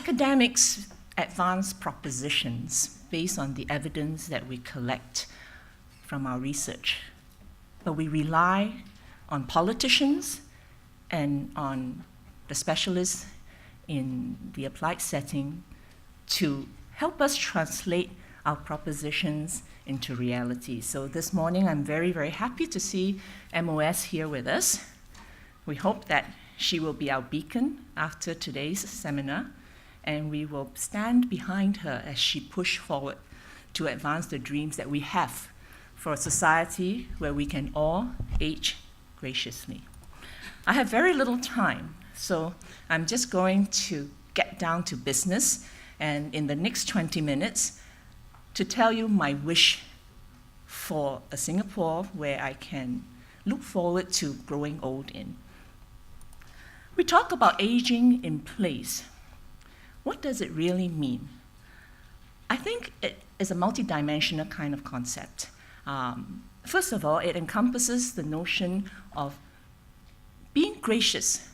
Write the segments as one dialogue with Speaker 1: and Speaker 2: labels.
Speaker 1: academics advance propositions based on the evidence that we collect from our research, but we rely on politicians and on the specialists in the applied setting to help us translate our propositions into reality. So this morning, I'm very, very happy to see MOS here with us. We hope that she will be our beacon after today's seminar, and we will stand behind her as she pushes forward to advance the dreams that we have for a society where we can all age graciously. I have very little time, so I'm just going to get down to business, and in the next 20 minutes, to tell you my wish for a Singapore where I can look forward to growing old in. We talk about aging in place. What does it really mean? I think it is a multidimensional kind of concept. First of all, it encompasses the notion of being gracious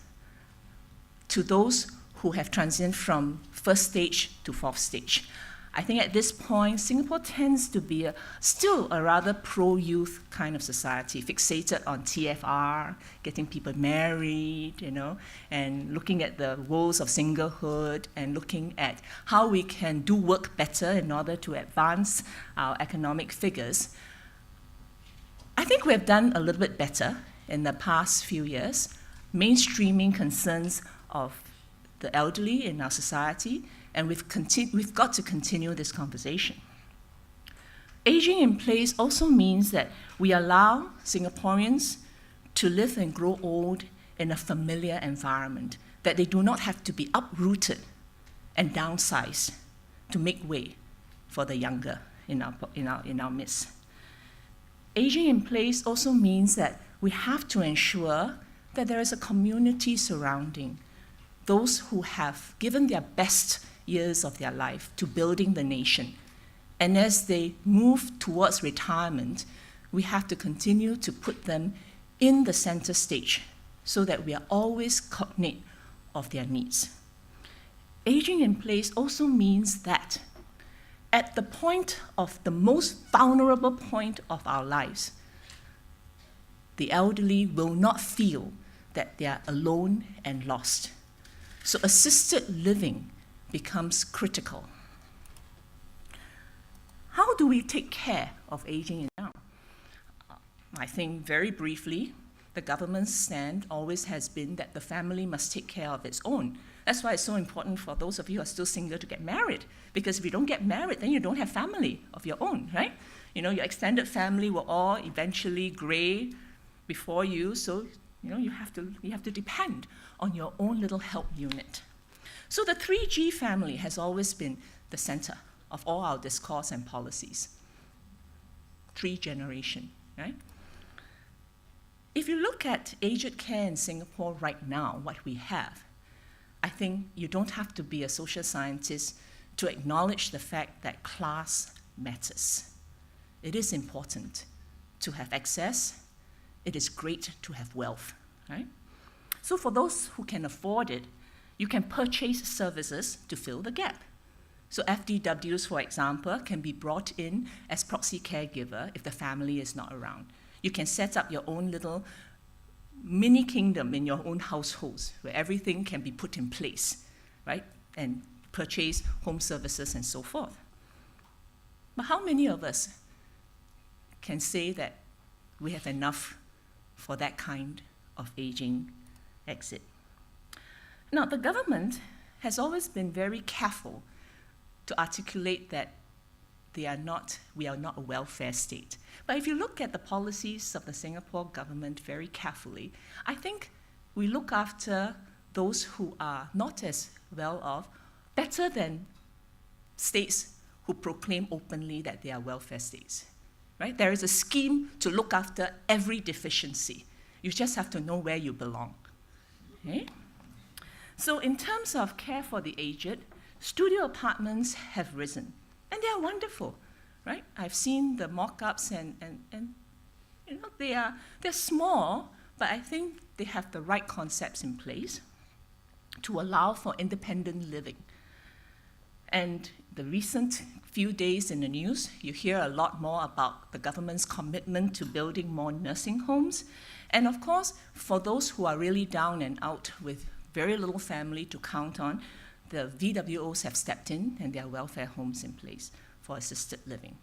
Speaker 1: to those who have transitioned from first stage to fourth stage. I think at this point, Singapore tends to be still a rather pro-youth kind of society, fixated on TFR, getting people married, and looking at the woes of singlehood and looking at how we can do work better in order to advance our economic figures. I think we have done a little bit better in the past few years, mainstreaming concerns of the elderly in our society, and we've got to continue this conversation. Aging in place also means that we allow Singaporeans to live and grow old in a familiar environment, that they do not have to be uprooted and downsized to make way for the younger in our midst. Aging in place also means that we have to ensure that there is a community surrounding those who have given their best years of their life to building the nation. And as they move towards retirement, we have to continue to put them in the center stage so that we are always cognate of their needs. Aging in place also means that at the point of the most vulnerable point of our lives, the elderly will not feel that they are alone and lost. So assisted living becomes critical. How do we take care of aging now? I think very briefly, the government's stand always has been that the family must take care of its own. That's why it's so important for those of you who are still single to get married, because if you don't get married, then you don't have family of your own, right? Your extended family will all eventually gray before you, so you have to depend on your own little help unit. So the 3G family has always been the center of all our discourse and policies. 3 generation, right? If you look at aged care in Singapore right now, what we have, I think you don't have to be a social scientist to acknowledge the fact that class matters. It is important to have access. It is great to have wealth, right? So for those who can afford it, you can purchase services to fill the gap. So FDWs, for example, can be brought in as proxy caregiver if the family is not around. You can set up your own little mini kingdom in your own households where everything can be put in place, right? And purchase home services and so forth. But how many of us can say that we have enough for that kind of aging exit? Now, the government has always been very careful to articulate that we are not a welfare state. But if you look at the policies of the Singapore government very carefully, I think we look after those who are not as well off better than states who proclaim openly that they are welfare states. Right? There is a scheme to look after every deficiency. You just have to know where you belong. Okay? So in terms of care for the aged, studio apartments have risen, and they are wonderful, right? I've seen the mock-ups, and they're small, but I think they have the right concepts in place to allow for independent living. And the recent few days in the news, you hear a lot more about the government's commitment to building more nursing homes. And of course, for those who are really down and out with very little family to count on, the VWOs have stepped in and there are welfare homes in place for assisted living.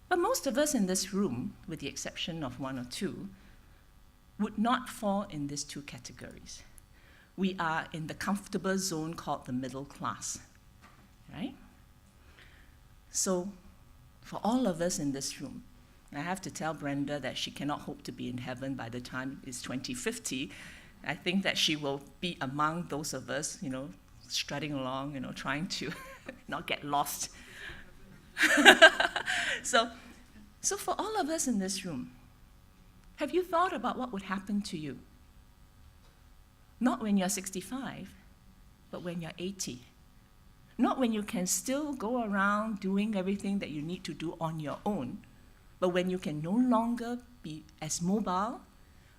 Speaker 1: But most of us in this room, with the exception of one or two, would not fall in these two categories. We are in the comfortable zone called the middle class, right? So for all of us in this room, I have to tell Brenda that she cannot hope to be in heaven by the time it's 2050. I think that she will be among those of us, strutting along, trying to not get lost. So for all of us in this room, have you thought about what would happen to you? Not when you're 65, but when you're 80. Not when you can still go around doing everything that you need to do on your own, but when you can no longer be as mobile,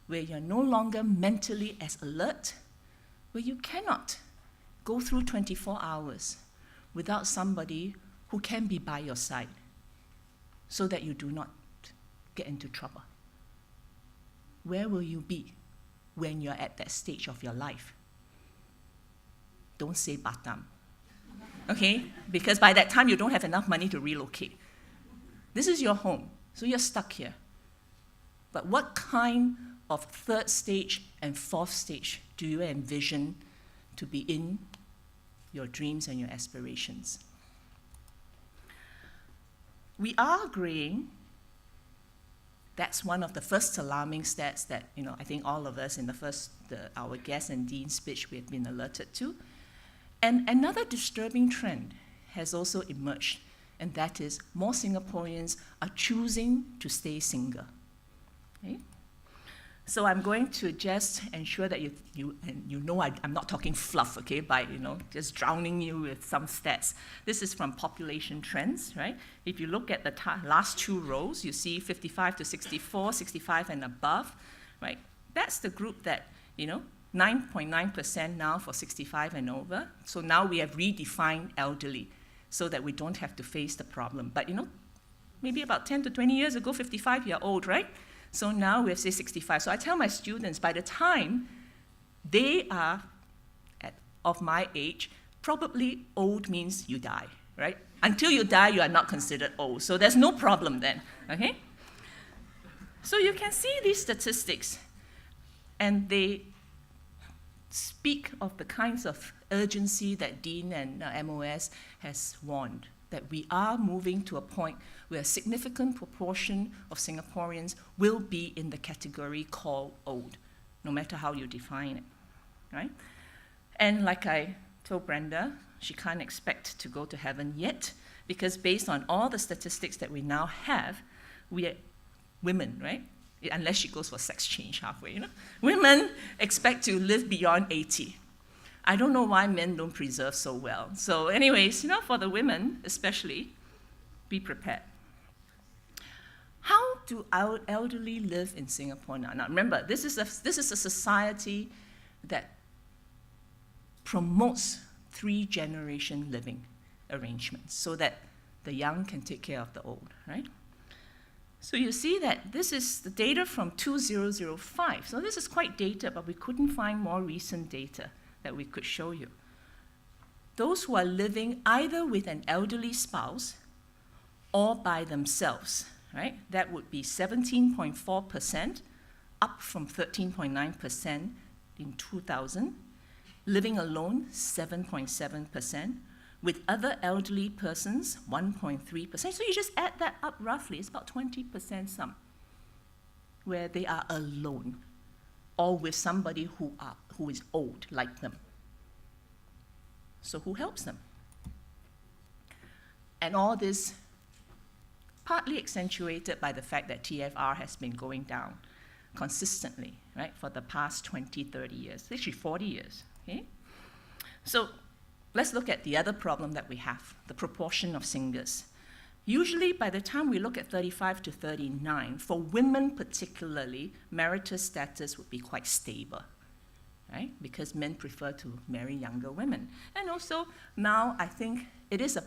Speaker 1: where you're no longer mentally as alert, where you cannot go through 24 hours without somebody who can be by your side so that you do not get into trouble. Where will you be when you're at that stage of your life? Don't say Batam, okay? Because by that time, you don't have enough money to relocate. This is your home, so you're stuck here. But what kind of third stage and fourth stage do you envision to be in your dreams and your aspirations? We are agreeing that's one of the first alarming stats that I think all of us in our guest and dean speech we have been alerted to. And another disturbing trend has also emerged, and that is more Singaporeans are choosing to stay single. Okay? So I'm going to just ensure that I'm not talking fluff, okay, by just drowning you with some stats. This is from population trends, right? If you look at the last two rows, you see 55 to 64, 65 and above, right? That's the group that 9.9% now for 65 and over. So now we have redefined elderly so that we don't have to face the problem. But maybe about 10 to 20 years ago, 55, you're old, right? So now we have say 65. So I tell my students, by the time they are of my age, probably old means you die, right? Until you die, you are not considered old. So there's no problem then, okay? So you can see these statistics, and they speak of the kinds of urgency that Dean and MOS has warned, that we are moving to a point where a significant proportion of Singaporeans will be in the category called old, no matter how you define it, right? And like I told Brenda, she can't expect to go to heaven yet, because based on all the statistics that we now have, we are women, right? Unless she goes for sex change halfway, Women expect to live beyond 80. I don't know why men don't preserve so well. So anyways, for the women especially, be prepared. How do our elderly live in Singapore now? Now remember, this is a society that promotes 3-generation living arrangements so that the young can take care of the old, right? So you see that this is the data from 2005. So this is quite dated, but we couldn't find more recent data that we could show you. Those who are living either with an elderly spouse or by themselves, right? That would be 17.4%, up from 13.9% in 2000. Living alone, 7.7%. With other elderly persons, 1.3%. So you just add that up roughly, it's about 20% some, where they are alone, or with somebody who is old like them. So who helps them? And all this partly accentuated by the fact that TFR has been going down consistently, right, for the past 20, 30 years, actually 40 years, okay? So let's look at the other problem that we have, the proportion of singles. Usually, by the time we look at 35 to 39, for women particularly, marital status would be quite stable, right? Because men prefer to marry younger women. And also, now I think it is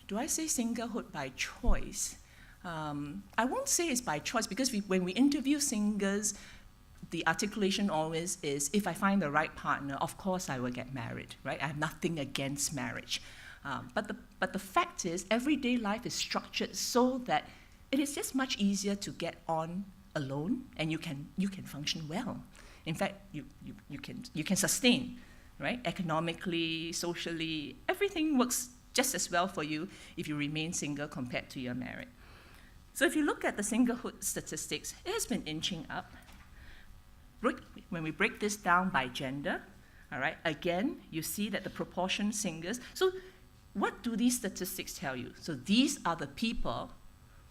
Speaker 1: do I say singlehood by choice? I won't say it's by choice, because when we interview singles, the articulation always is, if I find the right partner, of course I will get married, right? I have nothing against marriage. But the fact is, everyday life is structured so that it is just much easier to get on alone, and you can function well. In fact, you can sustain, right? Economically, socially, everything works just as well for you if you remain single compared to you're married. So if you look at the singlehood statistics, it has been inching up. When we break this down by gender, all right, again, you see that the proportion singles. So what do these statistics tell you? So these are the people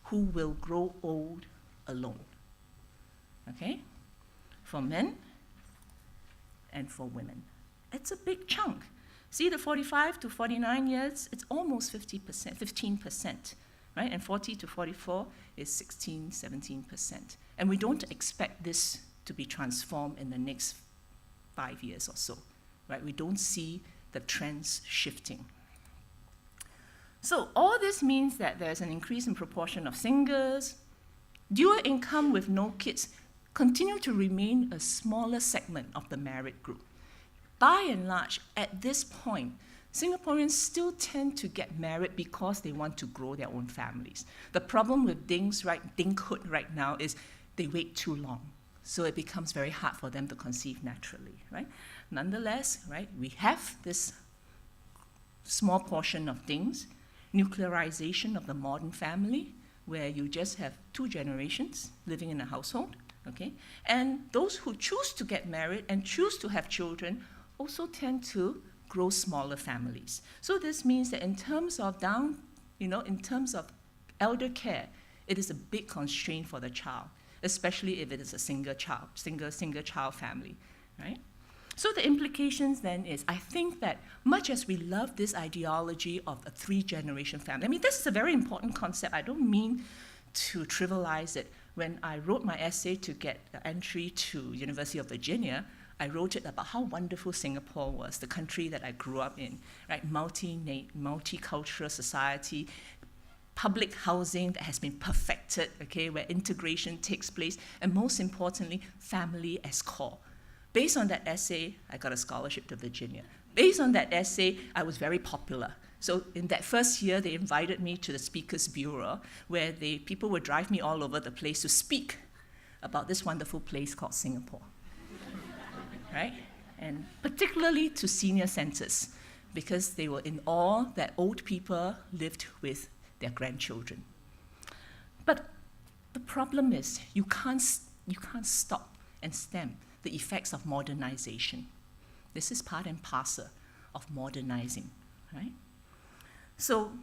Speaker 1: who will grow old alone, okay? For men and for women. It's a big chunk. See, the 45 to 49 years, it's almost 50%, 15%, right? And 40 to 44 is 16, 17%. And we don't expect this to be transformed in the next 5 years or so, right? We don't see the trends shifting. So all this means that there's an increase in proportion of singles. Dual income with no kids continue to remain a smaller segment of the married group. By and large, at this point, Singaporeans still tend to get married because they want to grow their own families. The problem with dinkhood right now is they wait too long. So it becomes very hard for them to conceive naturally, right? Nonetheless, right, we have this small portion of things, nuclearization of the modern family, where you just have 2 generations living in a household, okay? And those who choose to get married and choose to have children also tend to grow smaller families. So this means that in terms of in terms of elder care, it is a big constraint for the child, especially if it is a single child family, right? So the implications then is, I think that much as we love this ideology of a 3-generation family, I mean, this is a very important concept. I don't mean to trivialize it. When I wrote my essay to get the entry to University of Virginia, I wrote it about how wonderful Singapore was, the country that I grew up in, right? Multicultural society, public housing that has been perfected, okay, where integration takes place, and most importantly, family as core. Based on that essay, I got a scholarship to Virginia. Based on that essay, I was very popular. So in that first year, they invited me to the Speakers Bureau, where people would drive me all over the place to speak about this wonderful place called Singapore, right? And particularly to senior centers, because they were in awe that old people lived with their grandchildren. But the problem is you can't stop and stem the effects of modernization. This is part and parcel of modernizing, right? So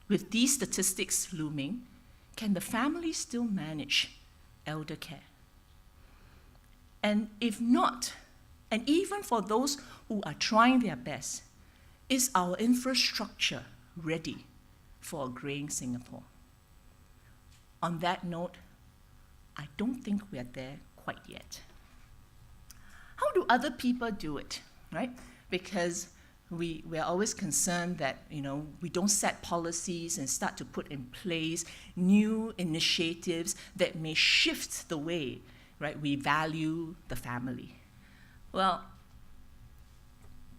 Speaker 1: with these statistics looming, can the family still manage elder care? And if not, and even for those who are trying their best, is our infrastructure ready for a graying Singapore? On that note, I don't think we're there quite yet. How do other people do it, right? Because we're always concerned that we don't set policies and start to put in place new initiatives that may shift the way, right, we value the family. Well,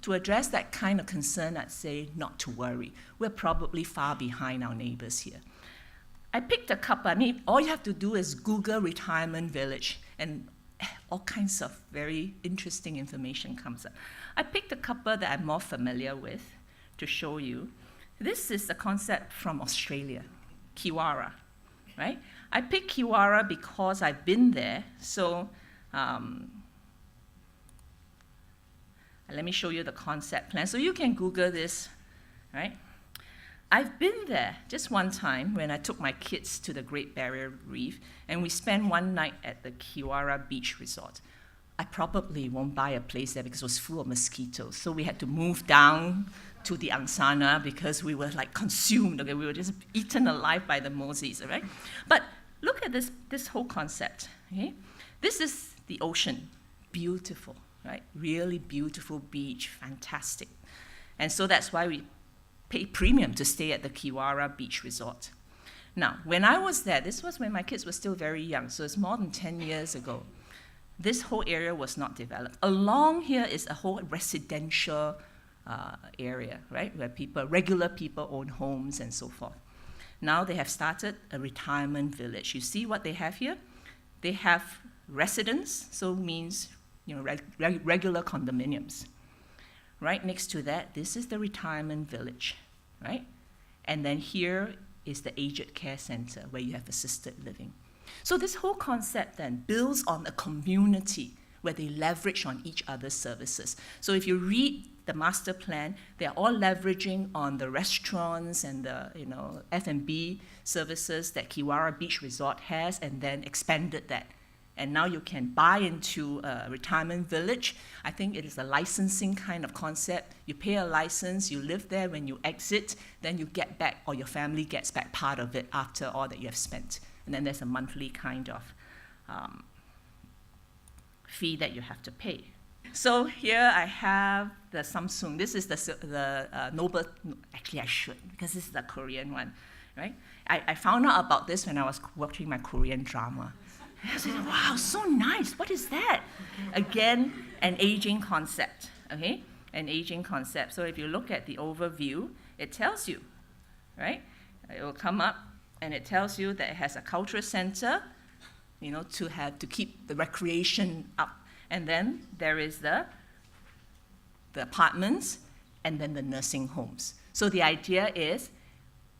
Speaker 1: to address that kind of concern, I'd say not to worry. We're probably far behind our neighbors here. I picked a couple. I mean, all you have to do is Google retirement village, and all kinds of very interesting information comes up. I picked a couple that I'm more familiar with to show you. This is the concept from Australia, Kiwara, right? I picked Kiwara because I've been there, so let me show you the concept plan. So you can Google this, right? I've been there just one time when I took my kids to the Great Barrier Reef, and we spent one night at the Kiwara Beach Resort. I probably won't buy a place there because it was full of mosquitoes. So we had to move down to the Angsana because we were like consumed. Okay? We were just eaten alive by the mosses, right? But look at this whole concept. Okay? This is the ocean, beautiful, right? Really beautiful beach, fantastic. And so that's why we pay premium to stay at the Kiwara Beach Resort. Now, when I was there, this was when my kids were still very young, so it's more than 10 years ago. This whole area was not developed. Along here is a whole residential area, right, where regular people own homes and so forth. Now they have started a retirement village. You see what they have here? They have residents, so means regular condominiums. Right next to that, this is the retirement village, right? And then here is the aged care center where you have assisted living. So this whole concept then builds on a community where they leverage on each other's services. So if you read the master plan, they're all leveraging on the restaurants and the F&B services that Kiwara Beach Resort has, and then expanded that. And now you can buy into a retirement village. I think it is a licensing kind of concept. You pay a license, you live there. When you exit, then you get back, or your family gets back part of it after all that you have spent. And then there's a monthly kind of fee that you have to pay. So here I have the Samsung. This is the Noble. Actually, I should, because this is the Korean one, right? I found out about this when I was watching my Korean drama. I said, wow, so nice. What is that? Again, an aging concept, okay? An aging concept. So if you look at the overview, it tells you, right? It will come up and it tells you that it has a cultural center, to keep the recreation up. And then there is the apartments and then the nursing homes. So the idea is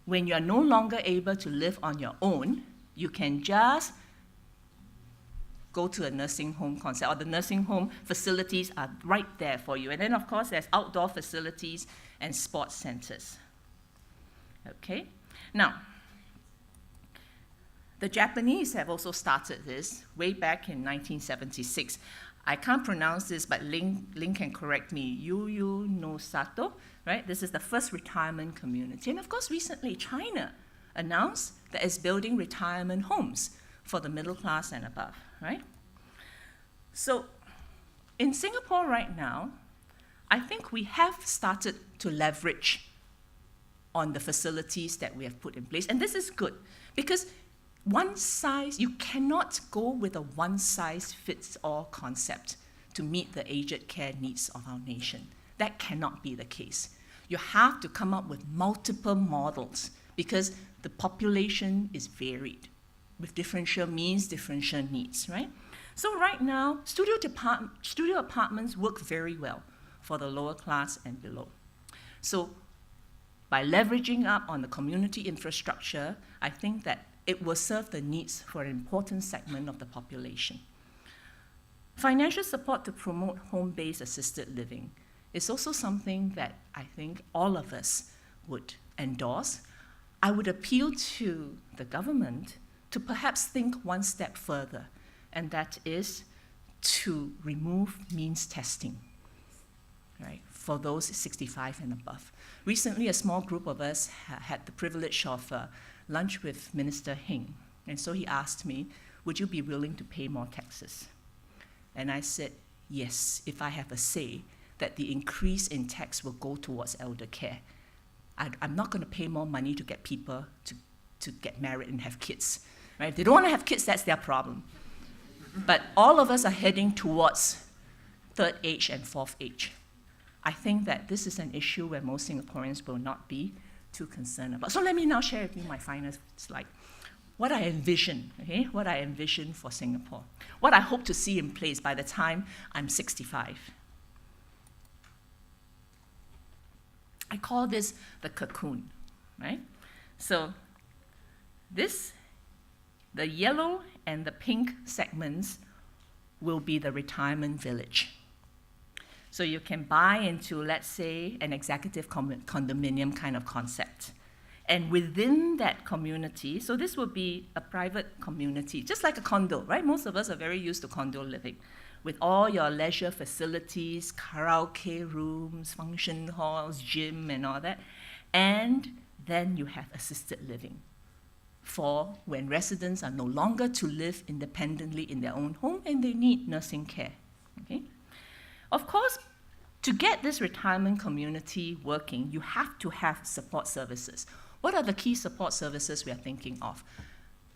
Speaker 1: when you're no longer able to live on your own, you can just go to a nursing home concept, or the nursing home facilities are right there for you. And then, of course, there's outdoor facilities and sports centers. Okay? Now, the Japanese have also started this way back in 1976. I can't pronounce this, but Leng can correct me. Yuyu no Sato, right? This is the first retirement community. And of course, recently, China announced that it's building retirement homes for the middle class and above, right? So in Singapore right now, I think we have started to leverage on the facilities that we have put in place. And this is good, because you cannot go with a one-size-fits-all concept to meet the aged care needs of our nation. That cannot be the case. You have to come up with multiple models, because the population is varied, with differential means, differential needs, right? So right now, studio apartments work very well for the lower class and below. So by leveraging up on the community infrastructure, I think that it will serve the needs for an important segment of the population. Financial support to promote home-based assisted living is also something that I think all of us would endorse. I would appeal to the government to perhaps think one step further, and that is to remove means testing, right, for those 65 and above. Recently, a small group of us had the privilege of lunch with Minister Heng, and so he asked me, would you be willing to pay more taxes? And I said, yes, if I have a say that the increase in tax will go towards elder care. I'm not going to pay more money to get people to get married and have kids. Right? If they don't want to have kids, that's their problem. But all of us are heading towards third age and fourth age. I think that this is an issue where most Singaporeans will not be too concerned about. So let me now share with you my final slide. What I envision, okay? What I envision for Singapore. What I hope to see in place by the time I'm 65. I call this the cocoon, right? So the yellow and the pink segments will be the retirement village. So you can buy into, let's say, an executive condominium kind of concept. And within that community, so this will be a private community, just like a condo, right? Most of us are very used to condo living, with all your leisure facilities, karaoke rooms, function halls, gym, and all that. And then you have assisted living for when residents are no longer to live independently in their own home and they need nursing care. Okay? Of course, to get this retirement community working, you have to have support services. What are the key support services we are thinking of?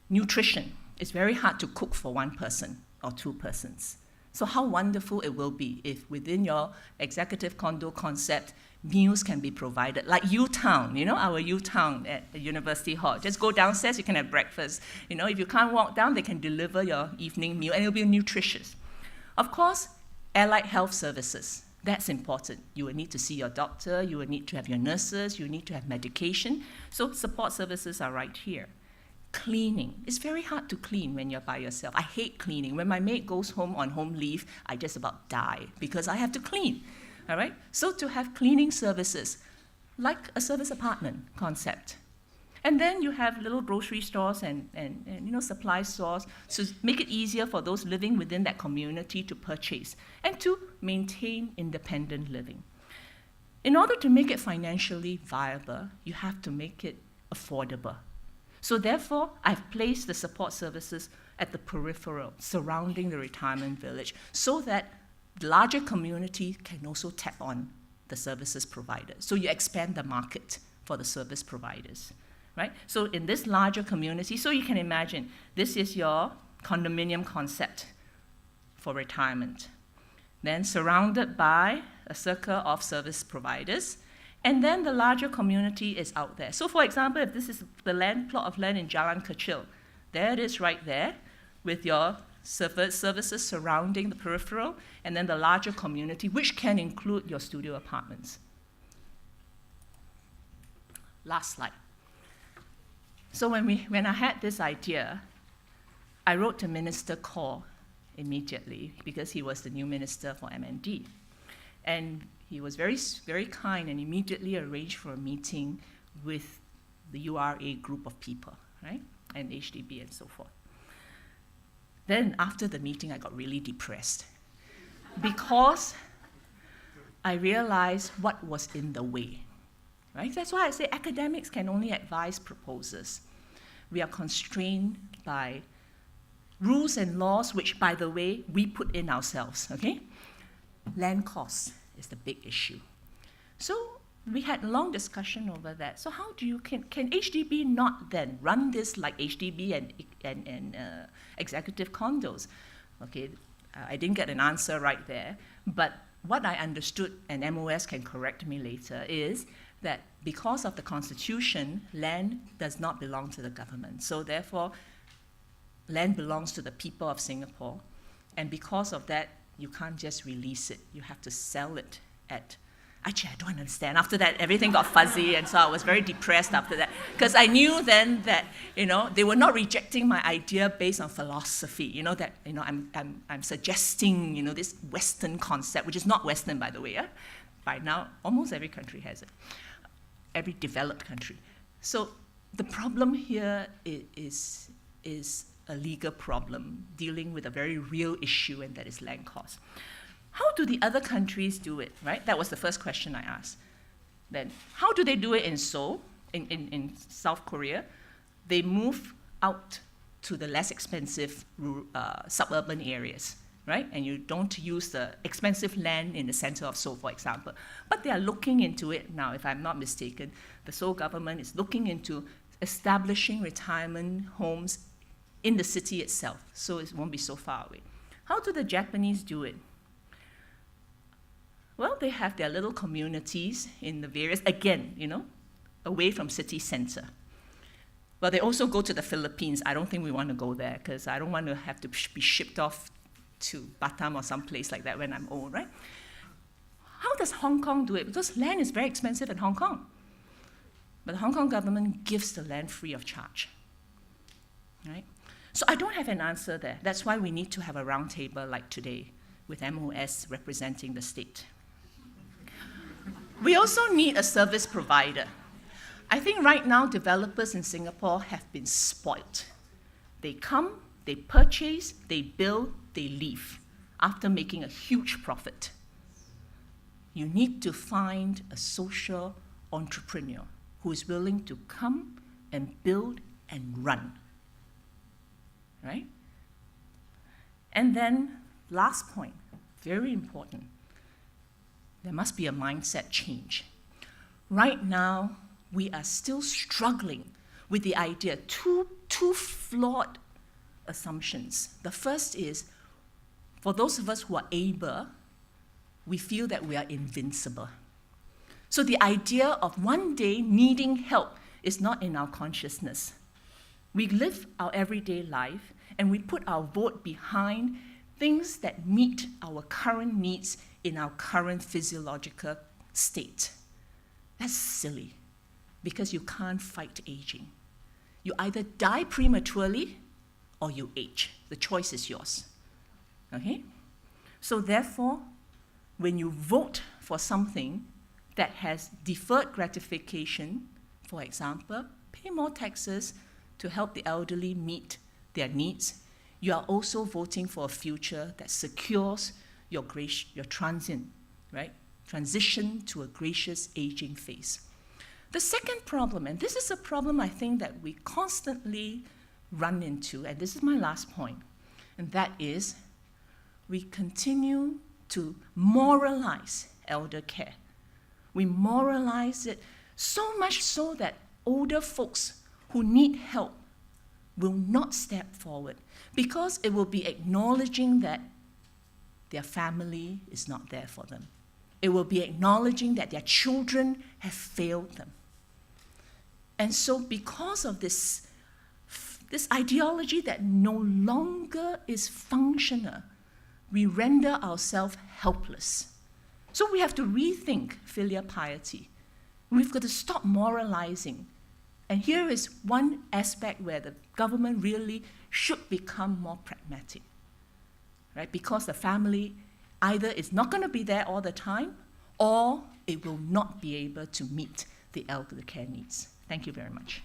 Speaker 1: Nutrition. It's very hard to cook for one person or two persons. So how wonderful it will be if within your executive condo concept, meals can be provided, like U-Town, our U-Town at the University Hall. Just go downstairs, you can have breakfast. If you can't walk down, they can deliver your evening meal, and it'll be nutritious. Of course, allied health services. That's important. You will need to see your doctor, you will need to have your nurses, you need to have medication. So support services are right here. Cleaning. It's very hard to clean when you're by yourself. I hate cleaning. When my maid goes home on home leave, I just about die because I have to clean. All right? So to have cleaning services, like a service apartment concept. And then you have little grocery stores and supply stores to make it easier for those living within that community to purchase and to maintain independent living. In order to make it financially viable, you have to make it affordable. So therefore, I've placed the support services at the peripheral, surrounding the retirement village, so that the larger community can also tap on the services provided. So you expand the market for the service providers. Right? So in this larger community, so you can imagine, this is your condominium concept for retirement. Then surrounded by a circle of service providers, and then the larger community is out there. So for example, if this is the plot of land in Jalan Kecil, there it is right there, with your services surrounding the peripheral, and then the larger community, which can include your studio apartments. Last slide. So when I had this idea, I wrote to Minister Khor immediately because he was the new minister for MND. And he was very, very kind and immediately arranged for a meeting with the URA group of people, right? And HDB and so forth. Then after the meeting, I got really depressed because I realized what was in the way. Right? That's why I say academics can only advise proposers. We are constrained by rules and laws, which, by the way, we put in ourselves, okay? Land costs is the big issue. So we had a long discussion over that. So how can HDB not then run this like HDB and executive condos? Okay, I didn't get an answer right there, but what I understood, and MOS can correct me later, is that because of the Constitution, land does not belong to the government. So therefore, land belongs to the people of Singapore. And because of that, you can't just release it. You have to sell it at... Actually, I don't understand. After that, everything got fuzzy, and so I was very depressed after that. Because I knew then that, they were not rejecting my idea based on philosophy, that, I'm suggesting, this Western concept, which is not Western, by the way. Yeah? By now, almost every country has it. Every developed country. So the problem here is a legal problem dealing with a very real issue, and that is land cost. How do the other countries do it, right? That was the first question I asked. Then, how do they do it in Seoul, in South Korea? They move out to the less expensive suburban areas, right? And you don't use the expensive land in the center of Seoul, for example. But they are looking into it now, if I'm not mistaken. The Seoul government is looking into establishing retirement homes in the city itself, so it won't be so far away. How do the Japanese do it? Well, they have their little communities in the various, again, away from city center. Well, they also go to the Philippines. I don't think we want to go there, because I don't want to have to be shipped off to Batam or someplace like that when I'm old, right? How does Hong Kong do it? Because land is very expensive in Hong Kong. But the Hong Kong government gives the land free of charge, right? So I don't have an answer there. That's why we need to have a roundtable like today with MOS representing the state. We also need a service provider. I think right now developers in Singapore have been spoiled. They come, they purchase, they build, they leave after making a huge profit. You need to find a social entrepreneur who is willing to come and build and run, right? And then, last point, very important. There must be a mindset change. Right now, we are still struggling with the idea, two flawed assumptions. The first is, for those of us who are able, we feel that we are invincible. So the idea of one day needing help is not in our consciousness. We live our everyday life and we put our vote behind things that meet our current needs in our current physiological state. That's silly, because you can't fight aging. You either die prematurely or you age. The choice is yours. Okay? So therefore, when you vote for something that has deferred gratification, for example, pay more taxes to help the elderly meet their needs, you are also voting for a future that secures your transition to a gracious aging phase. The second problem, and this is a problem I think that we constantly run into, and this is my last point, and that is we continue to moralize elder care. We moralize it so much so that older folks who need help will not step forward, because it will be acknowledging that their family is not there for them. It will be acknowledging that their children have failed them. And so because of this ideology that no longer is functional, we render ourselves helpless. So we have to rethink filial piety. We've got to stop moralizing. And here is one aspect where the government really should become more pragmatic, right? Because the family either is not going to be there all the time, or it will not be able to meet the elder care needs. Thank you very much.